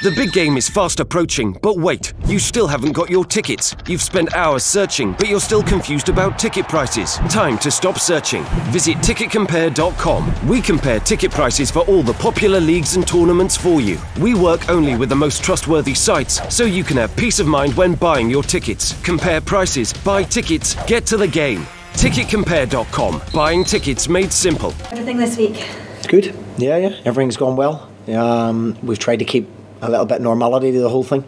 The big game is fast approaching, but wait, you still haven't got your tickets. You've spent hours searching, but you're still confused about ticket prices. Time to stop searching. Visit ticketcompare.com. We compare ticket prices for all the popular leagues and tournaments for you. We work only with the most trustworthy sites, so you can have peace of mind when buying your tickets. Compare prices, buy tickets, get to the game. Ticketcompare.com. Buying tickets made simple. Everything this week? Good. Yeah. Everything's gone well. We've tried to keep a little bit of normality to the whole thing.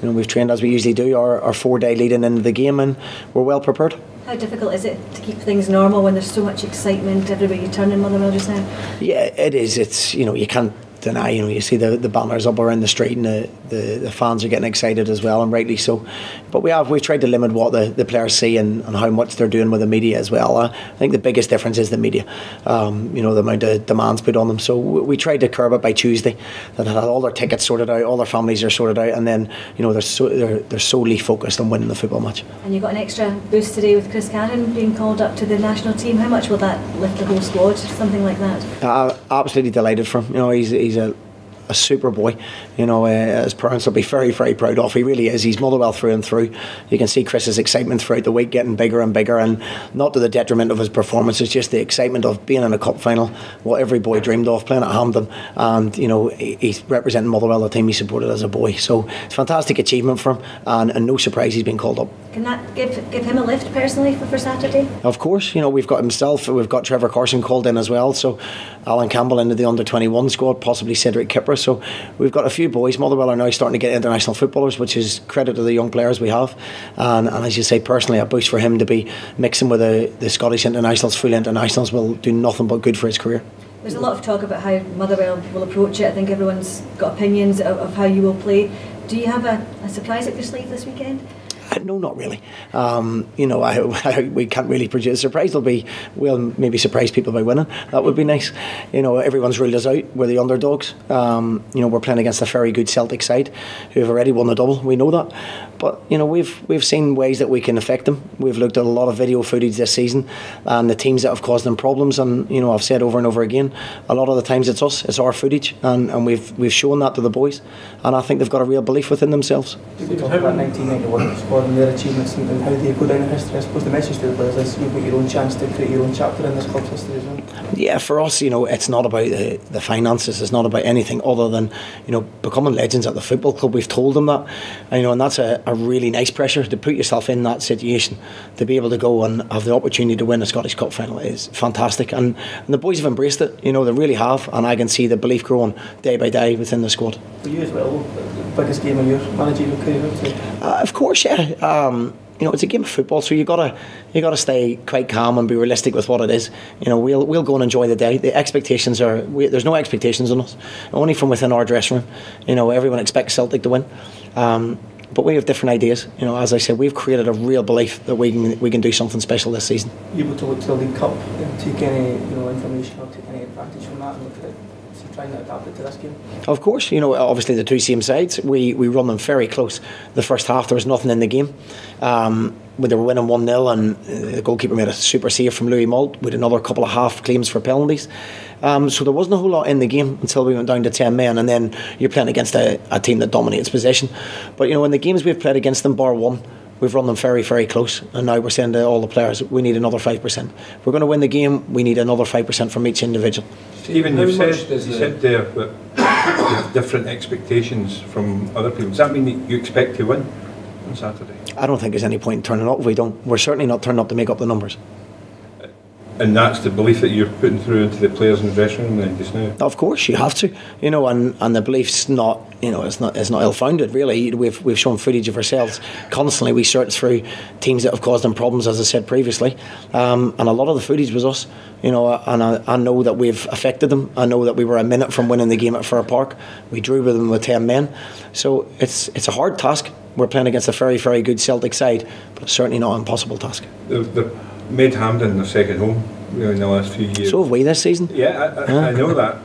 We've trained as we usually do our 4-day leading into the game, and we're well prepared. How difficult is it to keep things normal when there's so much excitement everywhere you turn in Motherwell just now? Yeah, it is. It's you can't deny. You see the banners up around the street, and the fans are getting excited as well, and rightly so. But we've tried to limit what the players see and how much they're doing with the media as well. I think the biggest difference is the media. The amount of demands put on them. So we tried to curb it by Tuesday. That had all their tickets sorted out, all their families are sorted out, and then they're solely focused on winning the football match. And you got an extra boost today with Chris Cannon being called up to the national team. How much will that lift the whole squad? Something like that. Absolutely delighted for him. He's a super boy. His parents will be very, very proud of. He really is. He's Motherwell through and through. You can see Chris's excitement throughout the week getting bigger and bigger, and not to the detriment of his performance. It's just the excitement of being in a cup final, what every boy dreamed of, playing at Hampden, and he's representing Motherwell, the team he supported as a boy. So it's a fantastic achievement for him, and no surprise he's been called up. Can that give him a lift personally for Saturday? Of course. We've got himself, we've got Trevor Carson called in as well, so Alan Campbell into the under-21 squad, possibly Cedric Kipper. So we've got a few boys. Motherwell are now starting to get international footballers, which is credit to the young players we have, and as you say, personally a boost for him to be mixing with the Scottish internationals, full internationals, will do nothing but good for his career. There's a lot of talk about how Motherwell will approach it. I think everyone's got opinions of how you will play. Do you have a surprise up your sleeve this weekend? No, not really. We can't really produce a surprise. We'll maybe surprise people by winning. That would be nice. Everyone's ruled us out. We're the underdogs. We're playing against a very good Celtic side who have already won the double. We know that. But we've seen ways that we can affect them. We've looked at a lot of video footage this season and the teams that have caused them problems. And I've said over and over again, a lot of the times it's us, it's our footage, and we've shown that to the boys. And I think they've got a real belief within themselves. We talk about 1991 squad and their achievements and how they go down in history. I suppose the message to the players is you've got your own chance to create your own chapter in this club's history as well. Yeah, for us, it's not about the finances. It's not about anything other than becoming legends at the football club. We've told them that, and that's a really nice pressure to put yourself in that situation, to be able to go and have the opportunity to win a Scottish Cup final is fantastic, and the boys have embraced it. They really have, and I can see the belief growing day by day within the squad. For you as well, the biggest game of your managerial career, of course, yeah. It's a game of football, so you gotta stay quite calm and be realistic with what it is. We'll go and enjoy the day. The expectations there's no expectations on us, only from within our dressing room. Everyone expects Celtic to win, but we have different ideas. As I said, we've created a real belief that we can do something special this season. You able to look to the League Cup and take any information or take any advantage from that and look at it? Trying to adapt it to this game? Of course, obviously the two same sides, we run them very close. The first half there was nothing in the game. When they were winning 1-0 and the goalkeeper made a super save from Louis Moult with another couple of half claims for penalties. So there wasn't a whole lot in the game until we went down to 10 men, and then you're playing against a team that dominates possession. But in the games we've played against them, bar one, we've run them very, very close, and now we're saying to all the players, we need another 5%. If we're going to win the game, we need another 5% from each individual. Stephen, you said there that you have different expectations from other people. Does that mean that you expect to win on Saturday? I don't think there's any point in turning up if we don't. We're certainly not turning up to make up the numbers. And that's the belief that you're putting through into the players in the dressing room then just now? Of course, you have to, and the belief's not, it's not ill-founded really. We've shown footage of ourselves constantly. We search through teams that have caused them problems, as I said previously, and a lot of the footage was us, and I know that we've affected them. I know that we were a minute from winning the game at Fir Park. We drew with them with 10 men, so it's a hard task. We're playing against a very, very good Celtic side, but it's certainly not an impossible task. They've made Hampden their second home in the last few years. So have we this season. Yeah, I know that.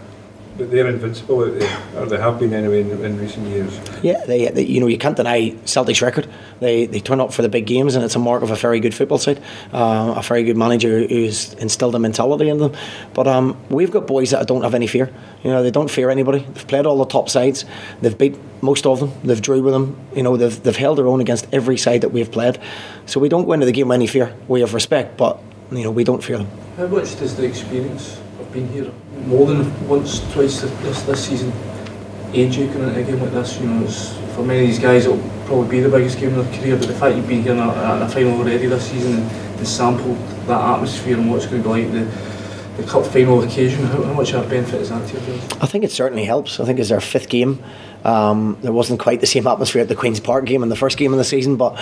But they're invincible out there, or they have been anyway in recent years. Yeah, they you can't deny Celtic's record. They turn up for the big games, and it's a mark of a very good football side, a very good manager who's instilled a mentality in them. But we've got boys that don't have any fear. They don't fear anybody. They've played all the top sides. They've beat most of them. They've drew with them. They've held their own against every side that we've played. So we don't go into the game with any fear. We have respect, but we don't fear them. How much does the experience of being here more than once, twice this season age you in a game like this? For many of these guys it'll probably be the biggest game of their career, but the fact you've been here at a final already this season and sampled that atmosphere and what it's going to be like, the cup final occasion, how much of a benefit is that to you? I think it certainly helps. I think it's our 5th game. There wasn't quite the same atmosphere at the Queen's Park game in the first game of the season, but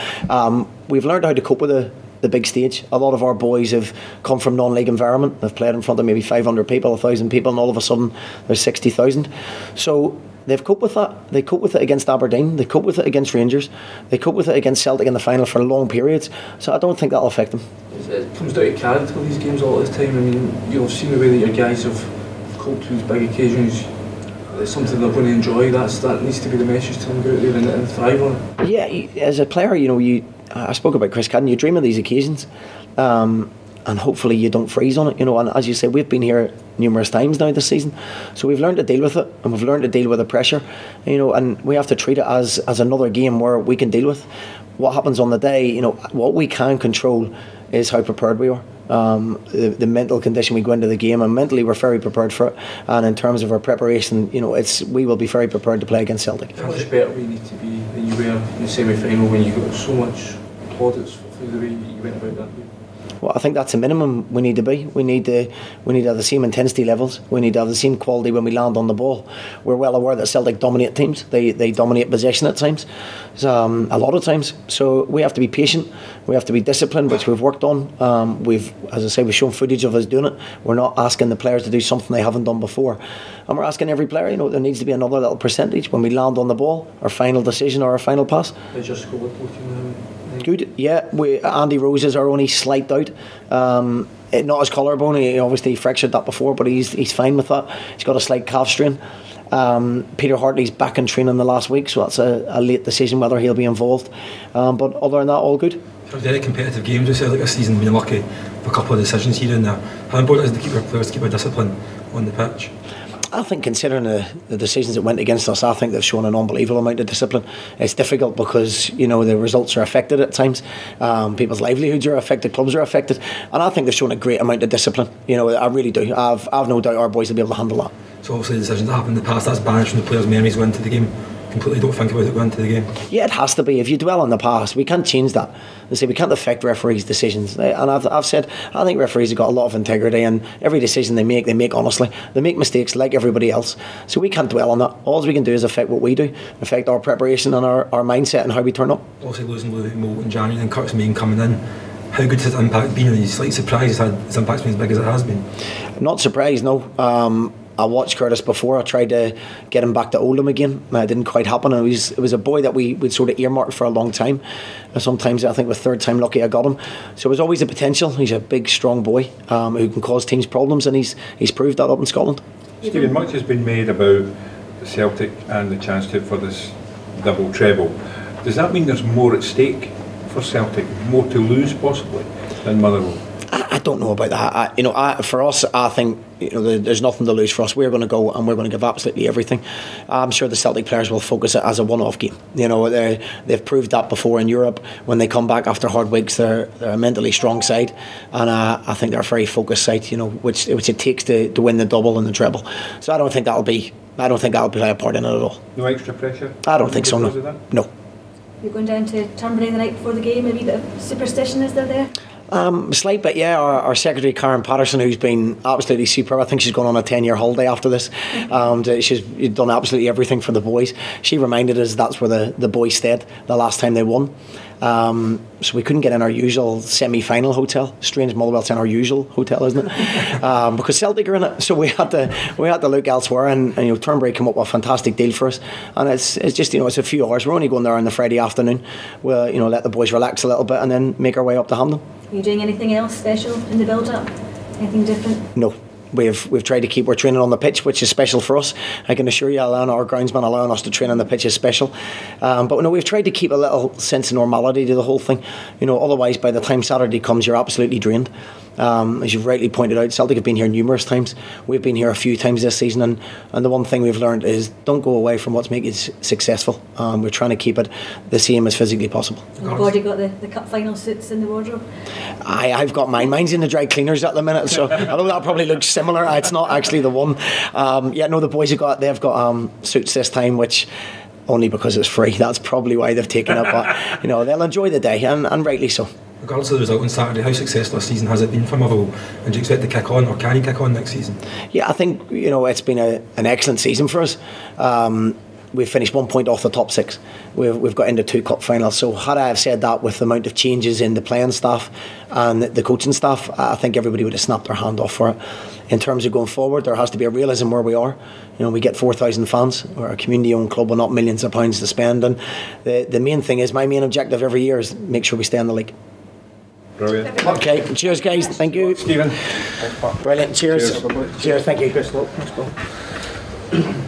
we've learned how to cope with the big stage. A lot of our boys have come from non-league environment. They've played in front of maybe 500 people, 1,000 people, and all of a sudden there's 60,000. So they've coped with that. They cope with it against Aberdeen. They cope with it against Rangers. They cope with it against Celtic in the final for long periods. So I don't think that'll affect them. It comes down to character these games all this time. I mean, you've seen the way that your guys have coped with these big occasions. It's something they're going to enjoy. That needs to be the message to them. Go out there and thrive on it. Yeah, as a player, I spoke about Chris Cadden. You dream of these occasions, and hopefully you don't freeze on it. And as you say, we've been here numerous times now this season, so we've learned to deal with it, and we've learned to deal with the pressure. And we have to treat it as another game where we can deal with what happens on the day. What we can control is how prepared we are. The mental condition we go into the game, and mentally we're very prepared for it. And in terms of our preparation, we will be very prepared to play against Celtic. How much better we need to be than you were in the semi-final when you got so much plaudits for the way you went about that game? Well, I think that's the minimum we need to be. We need to have the same intensity levels. We need to have the same quality when we land on the ball. We're well aware that Celtic dominate teams. They dominate possession at times, a lot of times. So we have to be patient. We have to be disciplined, which we've worked on. As I say, we've shown footage of us doing it. We're not asking the players to do something they haven't done before, and we're asking every player. There needs to be another little percentage when we land on the ball, our final decision or our final pass. How's your score looking? Good, yeah. Andy Rose is our only slight doubt. Not his collarbone. He obviously fractured that before, but he's fine with that. He's got a slight calf strain. Peter Hartley's back in training the last week, so that's a late decision whether he'll be involved. But other than that, all good. Very competitive games with Celtic this season. We've been lucky for a couple of decisions here and there. How important is it to keep our players to keep a discipline on the pitch? I think considering the decisions that went against us, I think they've shown an unbelievable amount of discipline. It's difficult because the results are affected at times. People's livelihoods are affected, clubs are affected, and I think they've shown a great amount of discipline. I really do. I've no doubt our boys will be able to handle that. So obviously the decisions that happened in the past, that's banished from the players' memories going into the game. Completely don't think about it going into the game. Yeah, it has to be. If you dwell on the past, we can't change that. They say we can't affect referees' decisions, and I've said I think referees have got a lot of integrity, and every decision they make honestly. They make mistakes like everybody else, so we can't dwell on that. All we can do is affect what we do, affect our preparation and our mindset and how we turn up. Obviously losing Mo in January and Curtis Main coming in, how good has his impact been? Are you slightly surprised his impact's been as big as it has been? Not surprised, no. I watched Curtis before. I tried to get him back to Oldham again. It didn't quite happen. It was a boy that we'd sort of earmarked for a long time. Sometimes I think the third time lucky I got him. So there's always a potential. He's a big, strong boy who can cause teams problems, and he's proved that up in Scotland. Stephen, much has been made about Celtic and the chance for this double treble. Does that mean there's more at stake for Celtic, more to lose possibly than Motherwell? I don't know about that. For us, I think there's nothing to lose for us. We're going to go and we're going to give absolutely everything. I'm sure the Celtic players will focus it as a one-off game. They've proved that before in Europe. When they come back after hard weeks, they're a mentally strong side, and I think they're a very focused side. Which it takes to win the double and the treble. So I don't think that'll play a part in it at all. No extra pressure? I don't think so. No. You're going down to Turnberry the night before the game. A wee bit of superstition is there? Slight bit, yeah. Our secretary Karen Patterson, who's been absolutely superb. I think she's gone on a 10-year holiday after this. She's done absolutely everything for the boys. She reminded us that's where the boys stayed the last time they won. So we couldn't get in our usual semi-final hotel. Strange, Motherwell's in our usual hotel, isn't it? Because Celtic are in it, so we had to look elsewhere. And Turnberry came up with a fantastic deal for us. And it's just it's a few hours. We're only going there on the Friday afternoon. We'll let the boys relax a little bit and then make our way up to Hampden. Are you doing anything else special in the build-up? Anything different? No. we've tried to keep our training on the pitch, which is special for us. I can assure you, our groundsman allowing us to train on the pitch is special. But no, we've tried to keep a little sense of normality to the whole thing. Otherwise, by the time Saturday comes, you're absolutely drained. As you've rightly pointed out, Celtic have been here numerous times. We've been here a few times this season, and the one thing we've learned is don't go away from what's making you successful. We're trying to keep it the same as physically possible. And you've already got the cup final suits in the wardrobe? I've got mine. Mine's in the dry cleaners at the minute, so although that probably looks similar, it's not actually the one. The boys they've got suits this time, which only because it's free. That's probably why they've taken it, but they'll enjoy the day, and rightly so. Regardless of the result on Saturday, how successful a season has it been for Motherwell, and do you expect to kick on, or can you kick on next season? Yeah, I think it's been an excellent season for us. We've finished 1 point off the top 6. We've got into 2 cup finals. So had I have said that with the amount of changes in the playing staff and the coaching staff, I think everybody would have snapped their hand off for it. In terms of going forward, there has to be a realism where we are. We get 4,000 fans. We're a community-owned club with not millions of pounds to spend. And the main thing is, my main objective every year is make sure we stay in the league. Brilliant. Okay, cheers guys. Thank you. Stephen. Brilliant. Cheers. Cheers. Thank you. Thanks, Paul.